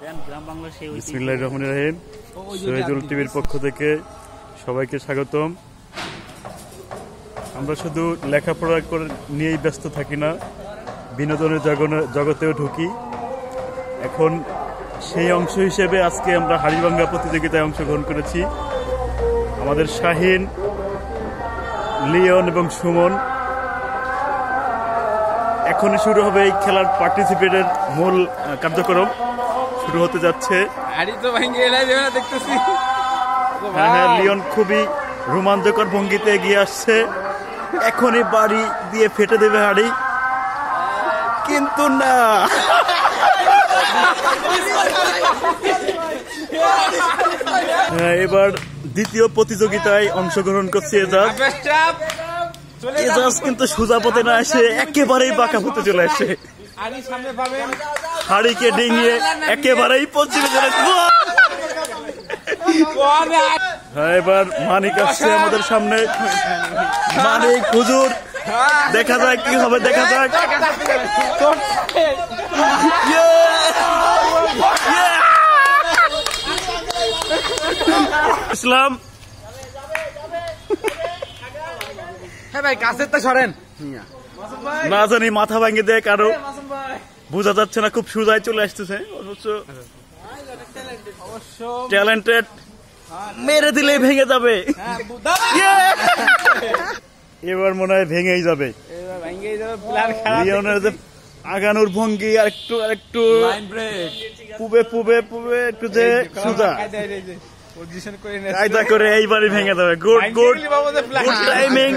বিসমিল্লাহির রহমানির রহিম। শহীদুল টিভির পক্ষ থেকে সবাইকে স্বাগতম। আমরা শুধু লেখাপড়া করে নিয়েই ব্যস্ত থাকি না, বিনোদনের জগতেও ঢুকি। এখন সেই অংশ হিসেবে আজকে আমরা হাড়িভাঙ্গা প্রতিযোগিতায় অংশগ্রহণ করেছি। আমাদের শাহিন, লিওন এবং সুমন। এখনই শুরু হবে এই খেলার পার্টিসিপেটের মূল কার্যক্রম শুরু হতে যাচ্ছে। হ্যাঁ, লিওন খুবই রোমাঞ্চকর ভঙ্গিতে এগিয়ে আসছে। এখনই বাড়ি দিয়ে ফেটে দেবে হাড়ি, কিন্তু না। এবার দ্বিতীয় প্রতিযোগিতায় অংশগ্রহণ করছে এজাজ কিন্তু সোজা পথে না এসে একেবারেই বাঁকা পথে চলে আসে। হাড়িকে ডিঙিয়ে একেবারেই পশ্চিমে চলে। হ্যাঁ, এবার মানিক আসছে আমাদের সামনে। মানিক, হুজুর, দেখা যাক কি হবে, দেখা যাক। ইসলাম, হ্যাঁ ভাই, কাছের তো সরেন না জানি মাথা ভাঙে দেয় কারো, বোঝা যাচ্ছে না, খুব সোজাই চলে আসতেছে। অবশ্য ট্যালেন্টেড, মেরে দিলেই ভেঙে যাবে। এবার মনে হয় ভেঙেই যাবে। লিওনের যে আগানোর ভঙ্গি আর একটু পুবে একটু যে সোজা কায়দা করে এইবারই ভেঙে যাবে। Good timing.